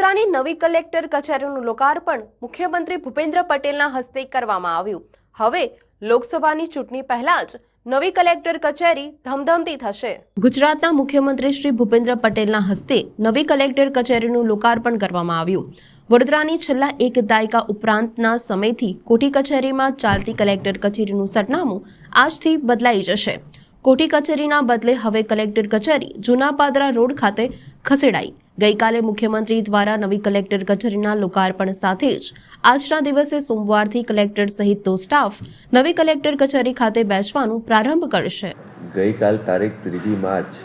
વડોદરાની નવી કલેક્ટર કચેરીનું લોકાર્પણ મુખ્યમંત્રી ભૂપેન્દ્ર પટેલના હસ્તે કરવામાં આવ્યું। હવે લોકસભાની ચૂંટણી પહેલા જ નવી કલેક્ટર કચેરી ધમધમતી થશે। ગુજરાતના મુખ્યમંત્રી શ્રી ભૂપેન્દ્ર પટેલના હસ્તે નવી કલેક્ટર કચેરીનું લોકાર્પણ કરવામાં આવ્યું। વડોદરાની છેલ્લા એક દાયકા ઉપરાંતના સમયથી કોઠી કચેરીમાં ચાલતી કલેક્ટર કચેરીનું સરનામું આજથી બદલાઈ જશે। કોઠી કચેરીના બદલે હવે કલેક્ટર કચેરી જૂના પાદરા રોડ ખાતે ખસેડાઈ। ગઈકાલે મુખ્યમંત્રી દ્વારા નવી કલેક્ટર કચેરીના લોકાર્પણ સાથે જ આજના દિવસે સોમવારથી કલેક્ટર સહિતનો સ્ટાફ નવી કલેક્ટર કચેરી ખાતે બેસવાનું પ્રારંભ કરશે। ગઈકાલ તારીખ 3 માર્ચ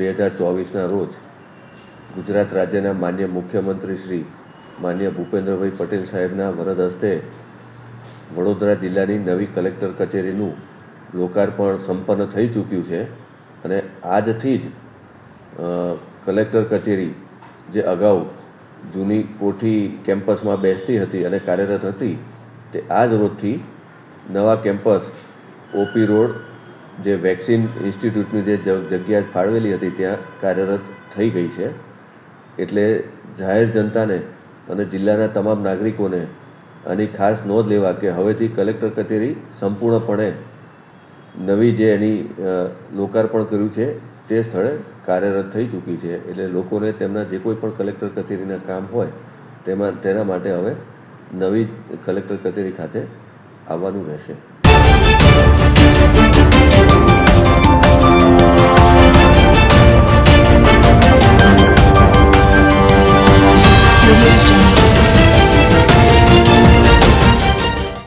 2024ના રોજ ગુજરાત રાજ્યના માન્ય મુખ્યમંત્રી શ્રી માન્ય ભૂપેન્દ્રભાઈ પટેલ સાહેબના વરદ હસ્તે વડોદરા જિલ્લાની નવી કલેક્ટર કચેરીનું લોકાર્પણ સંપન્ન થઈ ચૂક્યું છે અને આજથી જ કલેક્ટર કચેરી જે અગાઉ જૂની કોઠી કેમ્પસમાં બેસતી હતી અને કાર્યરત હતી તે આજ રોજથી નવા કેમ્પસ ઓપી રોડ જે વેક્સિન ઇન્સ્ટિટ્યૂટની જે જગ્યા ફાળવેલી હતી ત્યાં કાર્યરત થઈ ગઈ છે। એટલે જાહેર જનતાને અને જિલ્લાના તમામ નાગરિકોને આની ખાસ નોંધ લેવા કે હવેથી કલેક્ટર કચેરી સંપૂર્ણપણે નવી જે એની લોકાર્પણ કર્યું છે તે સ્થળે કાર્યરત થઈ ચૂકી છે। એટલે લોકોને તેમના જે કોઈ પણ કલેક્ટર કચેરીના કામ હોય તેના માટે હવે નવી કલેક્ટર કચેરી ખાતે આવવાનું રહેશે।